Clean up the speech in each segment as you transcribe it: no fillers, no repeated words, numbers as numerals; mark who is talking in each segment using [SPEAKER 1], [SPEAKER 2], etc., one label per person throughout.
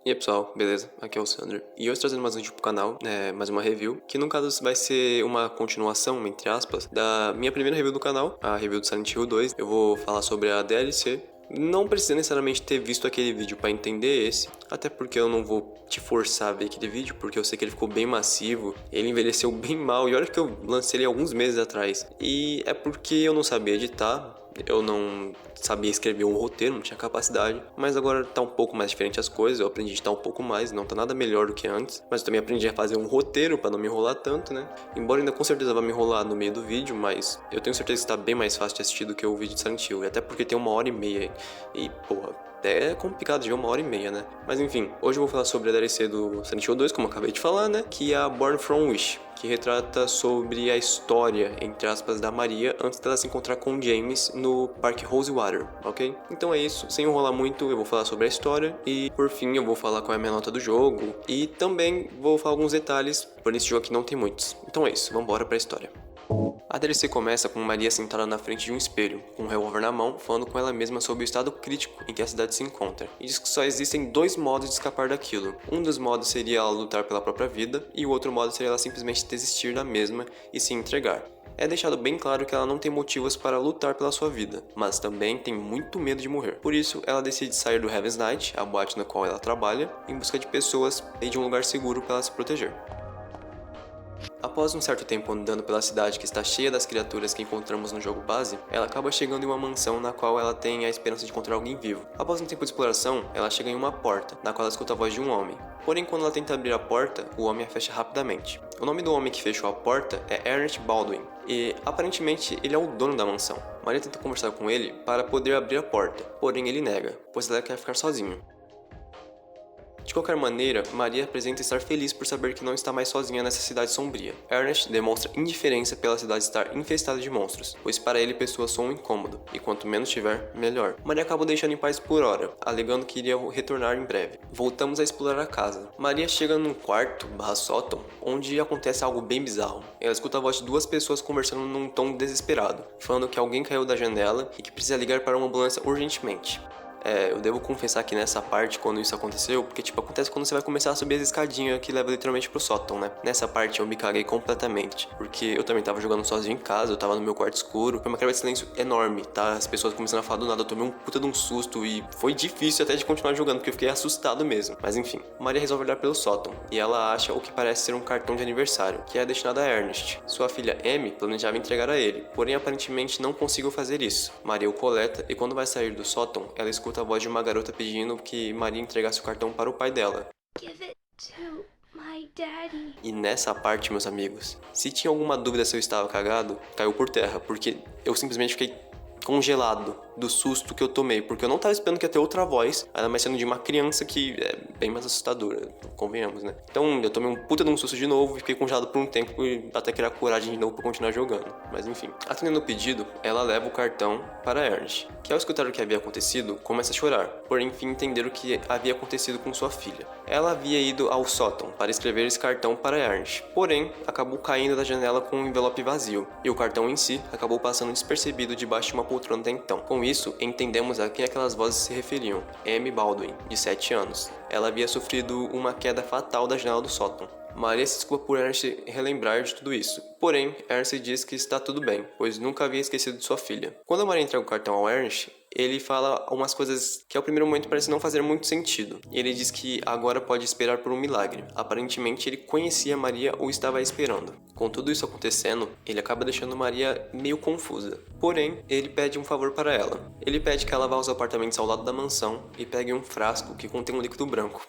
[SPEAKER 1] E aí pessoal, beleza? Aqui é o Sandro. E hoje trazendo mais um vídeo pro canal, mais uma review, que no caso vai ser uma continuação, entre aspas, da minha primeira review do canal, a review do Silent Hill 2. Eu vou falar sobre a DLC. Não precisa necessariamente ter visto aquele vídeo pra entender esse, até porque eu não vou te forçar a ver aquele vídeo, porque eu sei que ele ficou bem massivo, ele envelheceu bem mal, e olha que eu lancei ele alguns meses atrás. E é porque eu não sabia editar, eu não sabia escrever um roteiro, não tinha capacidade, mas agora tá um pouco mais diferente as coisas, eu aprendi a editar um pouco mais, não tá nada melhor do que antes, mas eu também aprendi a fazer um roteiro pra não me enrolar tanto, né? Embora ainda com certeza vá me enrolar no meio do vídeo, mas eu tenho certeza que tá bem mais fácil de assistir do que o vídeo de Silent Hill, e até porque tem 1h30 e, porra, é complicado de ver 1h30, né? Mas enfim, hoje eu vou falar sobre a DLC do Silent Hill 2, como eu acabei de falar, né? Que é a Born From Wish, que retrata sobre a história, entre aspas, da Maria antes dela se encontrar com James no Parque Rosewater, ok? Então é isso, sem enrolar muito, eu vou falar sobre a história e, por fim, eu vou falar qual é a minha nota do jogo e também vou falar alguns detalhes, por esse jogo aqui não tem muitos. Então é isso, vambora pra história. A DLC começa com Maria sentada na frente de um espelho, com um revólver na mão, falando com ela mesma sobre o estado crítico em que a cidade se encontra, e diz que só existem dois modos de escapar daquilo. Um dos modos seria ela lutar pela própria vida, e o outro modo seria ela simplesmente desistir da mesma e se entregar. É deixado bem claro que ela não tem motivos para lutar pela sua vida, mas também tem muito medo de morrer. Por isso, ela decide sair do Heaven's Night, a boate na qual ela trabalha, em busca de pessoas e de um lugar seguro para ela se proteger. Após um certo tempo andando pela cidade que está cheia das criaturas que encontramos no jogo base, ela acaba chegando em uma mansão na qual ela tem a esperança de encontrar alguém vivo. Após um tempo de exploração, ela chega em uma porta, na qual ela escuta a voz de um homem. Porém, quando ela tenta abrir a porta, o homem a fecha rapidamente. O nome do homem que fechou a porta é Ernest Baldwin, e aparentemente ele é o dono da mansão. Maria tenta conversar com ele para poder abrir a porta, porém ele nega, pois ela quer ficar sozinha. De qualquer maneira, Maria apresenta estar feliz por saber que não está mais sozinha nessa cidade sombria. Ernest demonstra indiferença pela cidade estar infestada de monstros, pois para ele pessoas são um incômodo, e quanto menos tiver, melhor. Maria acaba deixando em paz por hora, alegando que iria retornar em breve. Voltamos a explorar a casa. Maria chega num quarto/sótão, onde acontece algo bem bizarro. Ela escuta a voz de duas pessoas conversando num tom desesperado, falando que alguém caiu da janela e que precisa ligar para uma ambulância urgentemente. Eu devo confessar que nessa parte, quando isso aconteceu, porque tipo, acontece quando você vai começar a subir as escadinhas que leva literalmente pro sótão, né? Nessa parte eu me caguei completamente, porque eu também tava jogando sozinho em casa, eu tava no meu quarto escuro, foi uma quebra de silêncio enorme, tá? As pessoas começando a falar do nada, eu tomei um puta de um susto e foi difícil até de continuar jogando, porque eu fiquei assustado mesmo. Mas enfim, Maria resolve olhar pelo sótão, e ela acha o que parece ser um cartão de aniversário, que é destinado a Ernest. Sua filha Amy planejava entregar a ele, porém aparentemente não conseguiu fazer isso. Maria o coleta, e quando vai sair do sótão, ela escuta a voz de uma garota pedindo que Maria entregasse o cartão para o pai dela.
[SPEAKER 2] Give it to my daddy.
[SPEAKER 1] E nessa parte, meus amigos, se tinha alguma dúvida se eu estava cagado, caiu por terra, porque eu simplesmente fiquei congelado do susto que eu tomei, porque eu não tava esperando que ia ter outra voz, ainda mais sendo de uma criança que é bem mais assustadora, convenhamos, né? Então eu tomei um puta de um susto de novo e fiquei congelado por um tempo e até criar coragem de novo pra continuar jogando. Mas enfim, atendendo o pedido, ela leva o cartão para Ernest, que ao escutar o que havia acontecido, começa a chorar, por enfim entender o que havia acontecido com sua filha. Ela havia ido ao sótão para escrever esse cartão para Ernest, porém acabou caindo da janela com um envelope vazio, e o cartão em si acabou passando despercebido debaixo de uma poltrona até então. Com isso, entendemos a quem aquelas vozes se referiam: Amy Baldwin, de 7 anos. Ela havia sofrido uma queda fatal da janela do sótão. Maria se desculpa por Ernest relembrar de tudo isso. Porém, Ernest diz que está tudo bem, pois nunca havia esquecido de sua filha. Quando a Maria entrega o cartão ao Ernest, ele fala umas coisas que ao primeiro momento parece não fazer muito sentido. Ele diz que agora pode esperar por um milagre. Aparentemente ele conhecia Maria ou estava a esperando. Com tudo isso acontecendo, ele acaba deixando Maria meio confusa. Porém, ele pede um favor para ela. Ele pede que ela vá aos apartamentos ao lado da mansão e pegue um frasco que contém um líquido branco.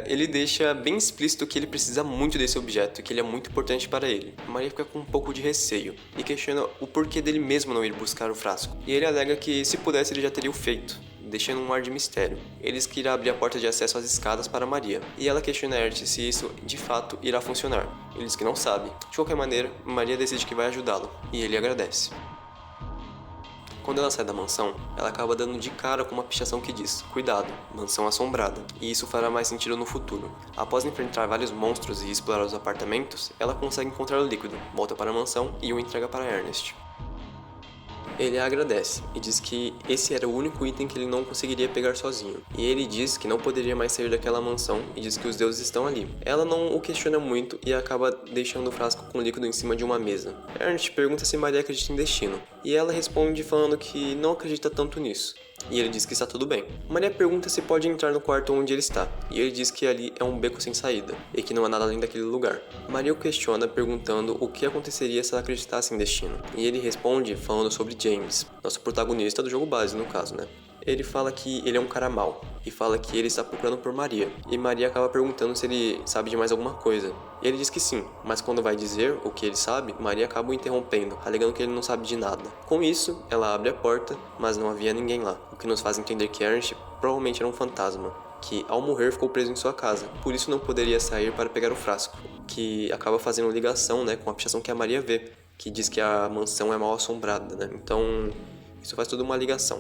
[SPEAKER 1] Ele deixa bem explícito que ele precisa muito desse objeto, que ele é muito importante para ele. Maria fica com um pouco de receio e questiona o porquê dele mesmo não ir buscar o frasco. E ele alega que se pudesse ele já teria o feito, deixando um ar de mistério. Ele diz que irá abrir a porta de acesso às escadas para Maria, e ela questiona Ernest se isso de fato irá funcionar. Ele diz que não sabe. De qualquer maneira, Maria decide que vai ajudá-lo, e ele agradece. Quando ela sai da mansão, ela acaba dando de cara com uma pichação que diz: cuidado, mansão assombrada, e isso fará mais sentido no futuro. Após enfrentar vários monstros e explorar os apartamentos, ela consegue encontrar o líquido, volta para a mansão e o entrega para Ernest. Ele a agradece e diz que esse era o único item que ele não conseguiria pegar sozinho. E ele diz que não poderia mais sair daquela mansão e diz que os deuses estão ali. Ela não o questiona muito e acaba deixando o frasco com líquido em cima de uma mesa. Ernest pergunta se Maria acredita em destino, e ela responde falando que não acredita tanto nisso. E ele diz que está tudo bem. Maria pergunta se pode entrar no quarto onde ele está, e ele diz que ali é um beco sem saída, e que não há nada além daquele lugar. Maria o questiona perguntando o que aconteceria se ela acreditasse em destino, e ele responde falando sobre James, nosso protagonista do jogo base no caso, né? Ele fala que ele é um cara mau, e fala que ele está procurando por Maria, e Maria acaba perguntando se ele sabe de mais alguma coisa. E ele diz que sim, mas quando vai dizer o que ele sabe, Maria acaba o interrompendo, alegando que ele não sabe de nada. Com isso, ela abre a porta, mas não havia ninguém lá, o que nos faz entender que Ernest provavelmente era um fantasma, que ao morrer ficou preso em sua casa, por isso não poderia sair para pegar o frasco, que acaba fazendo ligação, né, com a pichação que a Maria vê, que diz que a mansão é mal assombrada, né, então isso faz toda uma ligação.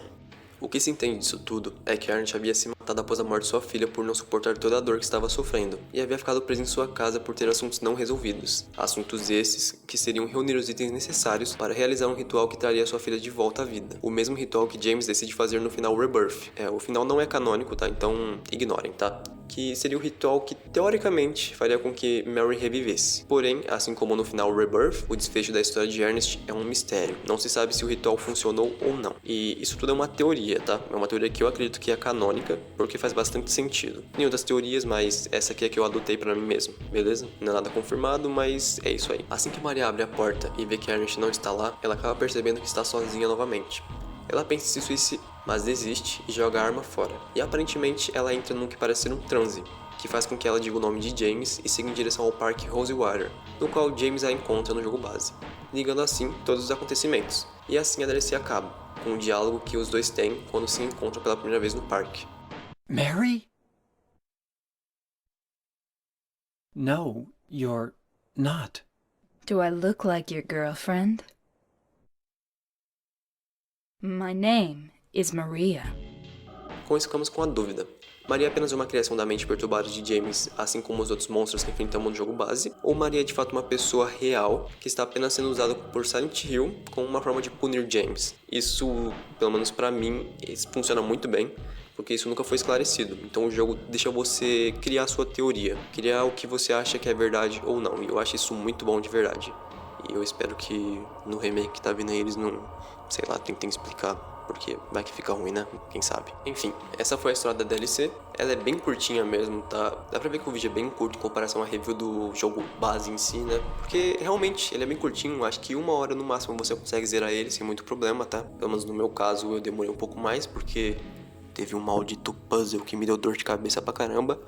[SPEAKER 1] O que se entende disso tudo é que Ernest havia se matado após a morte de sua filha por não suportar toda a dor que estava sofrendo, e havia ficado preso em sua casa por ter assuntos não resolvidos. Assuntos esses que seriam reunir os itens necessários para realizar um ritual que traria sua filha de volta à vida. O mesmo ritual que James decide fazer no final Rebirth. O final não é canônico, tá? Então ignorem, tá? Que seria o ritual que, teoricamente, faria com que Mary revivesse. Porém, assim como no final Rebirth, o desfecho da história de Ernest é um mistério. Não se sabe se o ritual funcionou ou não. E isso tudo é uma teoria, tá? É uma teoria que eu acredito que é canônica, porque faz bastante sentido. Tem outras teorias, mas essa aqui é que eu adotei pra mim mesmo, beleza? Não é nada confirmado, mas é isso aí. Assim que Maria abre a porta e vê que Ernest não está lá, ela acaba percebendo que está sozinha novamente. Ela pensa em se suicidar, mas desiste e joga a arma fora. E aparentemente ela entra num que parece ser um transe, que faz com que ela diga o nome de James e siga em direção ao parque Rosewater, no qual James a encontra no jogo base, ligando assim todos os acontecimentos. E assim a DLC acaba, com o diálogo que os dois têm quando se encontram pela primeira vez no parque.
[SPEAKER 3] Mary? No, you're not.
[SPEAKER 4] Do I look like your girlfriend? My name is Maria.
[SPEAKER 1] Com isso ficamos com a dúvida. Maria é apenas uma criação da mente perturbada de James, assim como os outros monstros que enfrentamos no jogo base? Ou Maria é de fato uma pessoa real que está apenas sendo usada por Silent Hill como uma forma de punir James? Isso, pelo menos pra mim, funciona muito bem, porque isso nunca foi esclarecido. Então o jogo deixa você criar a sua teoria, criar o que você acha que é verdade ou não, e eu acho isso muito bom de verdade. E eu espero que no remake que tá vindo aí eles não, sei lá, tentem explicar, porque vai que fica ruim, né? Quem sabe? Enfim, essa foi a história da DLC. Ela é bem curtinha mesmo, tá? Dá pra ver que o vídeo é bem curto em comparação à review do jogo base em si, né? Porque realmente ele é bem curtinho, acho que 1 hora no máximo você consegue zerar ele sem muito problema, tá? Pelo menos no meu caso eu demorei um pouco mais, porque teve um maldito puzzle que me deu dor de cabeça pra caramba.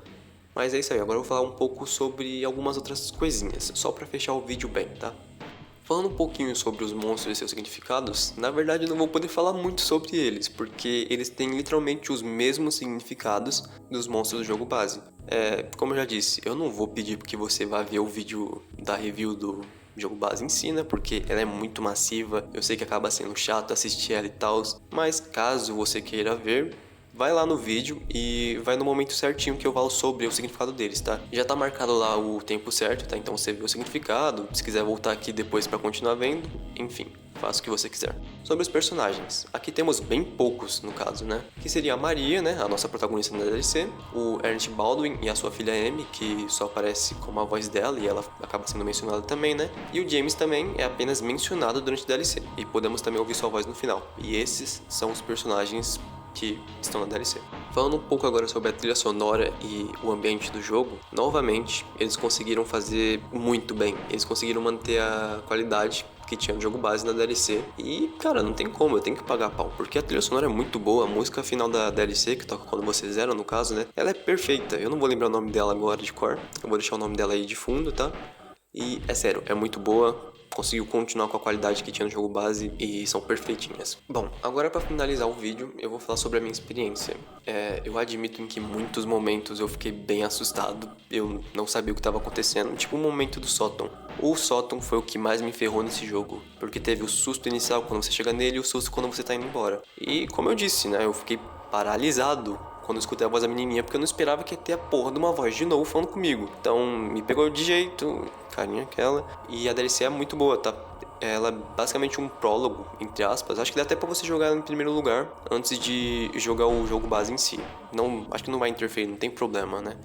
[SPEAKER 1] Mas é isso aí, agora eu vou falar um pouco sobre algumas outras coisinhas, só pra fechar o vídeo bem, tá? Falando um pouquinho sobre os monstros e seus significados, na verdade eu não vou poder falar muito sobre eles, porque eles têm literalmente os mesmos significados dos monstros do jogo base. Como eu já disse, eu não vou pedir que você vá ver o vídeo da review do jogo base em si, né, porque ela é muito massiva, eu sei que acaba sendo chato assistir ela e tal, mas caso você queira ver, vai lá no vídeo e vai no momento certinho que eu falo sobre o significado deles, tá? Já tá marcado lá o tempo certo, tá? Então você vê o significado, se quiser voltar aqui depois pra continuar vendo, enfim, faça o que você quiser. Sobre os personagens, aqui temos bem poucos no caso, né? Que seria a Maria, né? A nossa protagonista na DLC, o Ernest Baldwin e a sua filha Amy, que só aparece como a voz dela e ela acaba sendo mencionada também, né? E o James também é apenas mencionado durante a DLC e podemos também ouvir sua voz no final. E esses são os personagens que estão na DLC. Falando um pouco agora sobre a trilha sonora e o ambiente do jogo, novamente, eles conseguiram fazer muito bem. Eles conseguiram manter a qualidade que tinha no jogo base na DLC. E, cara, não tem como, eu tenho que pagar pau, porque a trilha sonora é muito boa. A música final da DLC, que toca quando você zera, no caso, né? Ela é perfeita. Eu não vou lembrar o nome dela agora de cor. Eu vou deixar o nome dela aí de fundo, tá? E, é sério, é muito boa. Conseguiu continuar com a qualidade que tinha no jogo base e são perfeitinhas. Bom, agora pra finalizar o vídeo, eu vou falar sobre a minha experiência. Eu admito em que muitos momentos eu fiquei bem assustado, eu não sabia o que estava acontecendo, tipo o momento do sótão. O sótão foi o que mais me ferrou nesse jogo, porque teve o susto inicial quando você chega nele e o susto quando você tá indo embora. E como eu disse, né, eu fiquei paralisado quando eu escutei a voz da menininha, porque eu não esperava que ia ter a porra de uma voz de novo falando comigo. Então, me pegou de jeito, carinha aquela. E a DLC é muito boa, tá? Ela é basicamente um prólogo, entre aspas. Acho que dá até pra você jogar em primeiro lugar antes de jogar o jogo base em si. Não, acho que não vai interferir, não tem problema, né?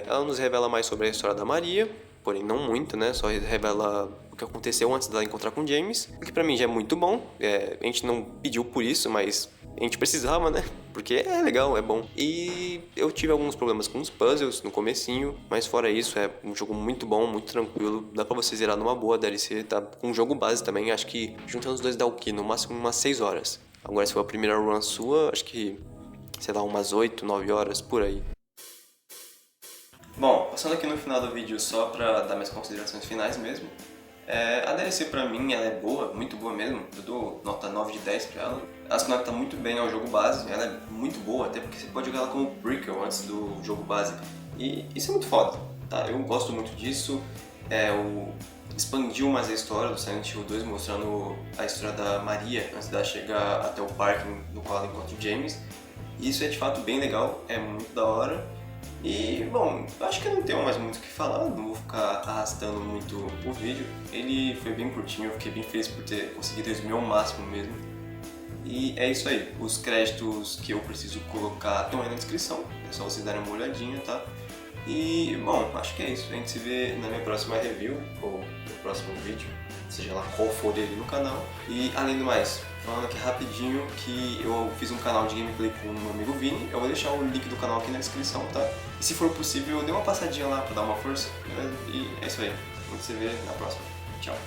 [SPEAKER 1] Ela nos revela mais sobre a história da Maria, porém não muito, né? Só revela o que aconteceu antes dela encontrar com James, o que pra mim já é muito bom. A gente não pediu por isso, mas a gente precisava, né? Porque é legal, é bom. E eu tive alguns problemas com os puzzles no comecinho, mas fora isso, é um jogo muito bom, muito tranquilo. Dá pra você zerar numa boa DLC, tá? Com o jogo base também, acho que juntando os dois dá o quê? No máximo umas 6 horas. Agora, se for a primeira run sua, acho que, sei lá, umas 8, 9 horas, por aí. Bom, passando aqui no final do vídeo só pra dar minhas considerações finais mesmo. A DLC pra mim, ela é boa, muito boa mesmo. Eu dou nota 9 de 10 pra ela. Ela se conecta muito bem ao jogo base, ela é muito boa, até porque você pode jogar ela como prequel antes do jogo base. E isso é muito foda, tá? Eu gosto muito disso. Expandiu mais a história do Silent Hill 2, mostrando a história da Maria antes dela chegar até o parque no qual ela encontra o James. E isso é de fato bem legal, é muito da hora. E, bom, acho que eu não tenho mais muito o que falar, não vou ficar arrastando muito o vídeo. Ele foi bem curtinho, eu fiquei bem feliz por ter conseguido resumir ao máximo mesmo. E é isso aí, os créditos que eu preciso colocar estão aí na descrição, é só vocês darem uma olhadinha, tá? E, bom, acho que é isso, a gente se vê na minha próxima review, ou no próximo vídeo, seja lá qual for ele no canal. E, além do mais, falando aqui rapidinho que eu fiz um canal de gameplay com o meu amigo Vini, eu vou deixar o link do canal aqui na descrição, tá? E se for possível, dê uma passadinha lá pra dar uma força, beleza? E é isso aí, a gente se vê na próxima. Tchau!